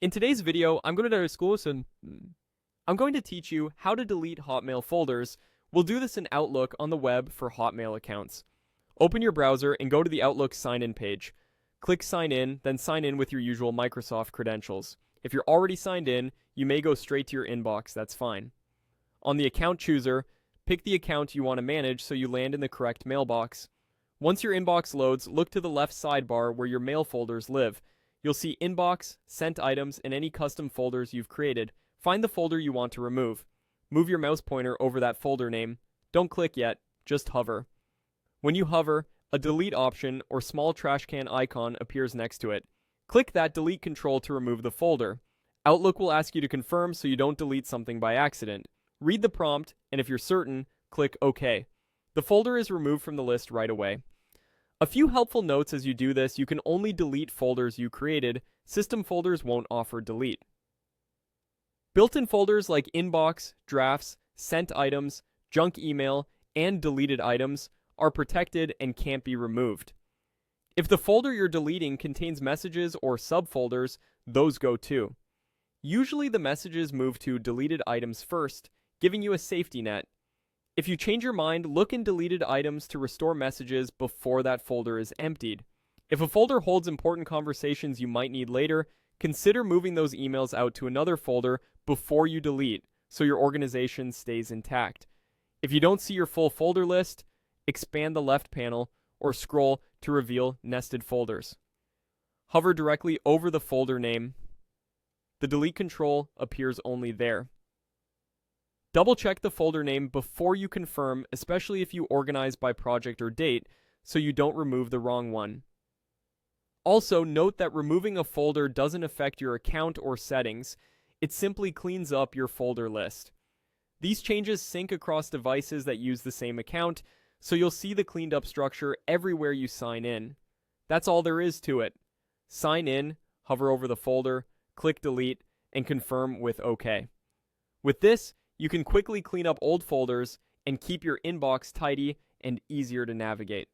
In today's video, I'm going to teach you how to delete Hotmail folders. We'll do this in Outlook on the web for Hotmail accounts. Open your browser and go to the Outlook sign-in page. Click sign in, then sign in with your usual Microsoft credentials. If you're already signed in, you may go straight to your inbox, that's fine. On the account chooser, pick the account you want to manage so you land in the correct mailbox. Once your inbox loads, look to the left sidebar where your mail folders live. You'll see Inbox, Sent Items, and any custom folders you've created. Find the folder you want to remove. Move your mouse pointer over that folder name. Don't click yet, just hover. When you hover, a delete option or small trash can icon appears next to it. Click that delete control to remove the folder. Outlook will ask you to confirm so you don't delete something by accident. Read the prompt, and if you're certain, click OK. The folder is removed from the list right away. A few helpful notes as you do this: you can only delete folders you created. System folders won't offer delete. Built-in folders like Inbox, Drafts, Sent Items, Junk Email, and Deleted Items are protected and can't be removed. If the folder you're deleting contains messages or subfolders, those go too. Usually the messages move to Deleted Items first, giving you a safety net. If you change your mind, look in Deleted Items to restore messages before that folder is emptied. If a folder holds important conversations you might need later, consider moving those emails out to another folder before you delete so your organization stays intact. If you don't see your full folder list, expand the left panel or scroll to reveal nested folders. Hover directly over the folder name. The delete control appears only there. Double-check the folder name before you confirm, especially if you organize by project or date, so you don't remove the wrong one. Also, note that removing a folder doesn't affect your account or settings. It simply cleans up your folder list. These changes sync across devices that use the same account, so you'll see the cleaned up structure everywhere you sign in. That's all there is to it. Sign in, hover over the folder, click delete, and confirm with OK. With this, you can quickly clean up old folders and keep your inbox tidy and easier to navigate.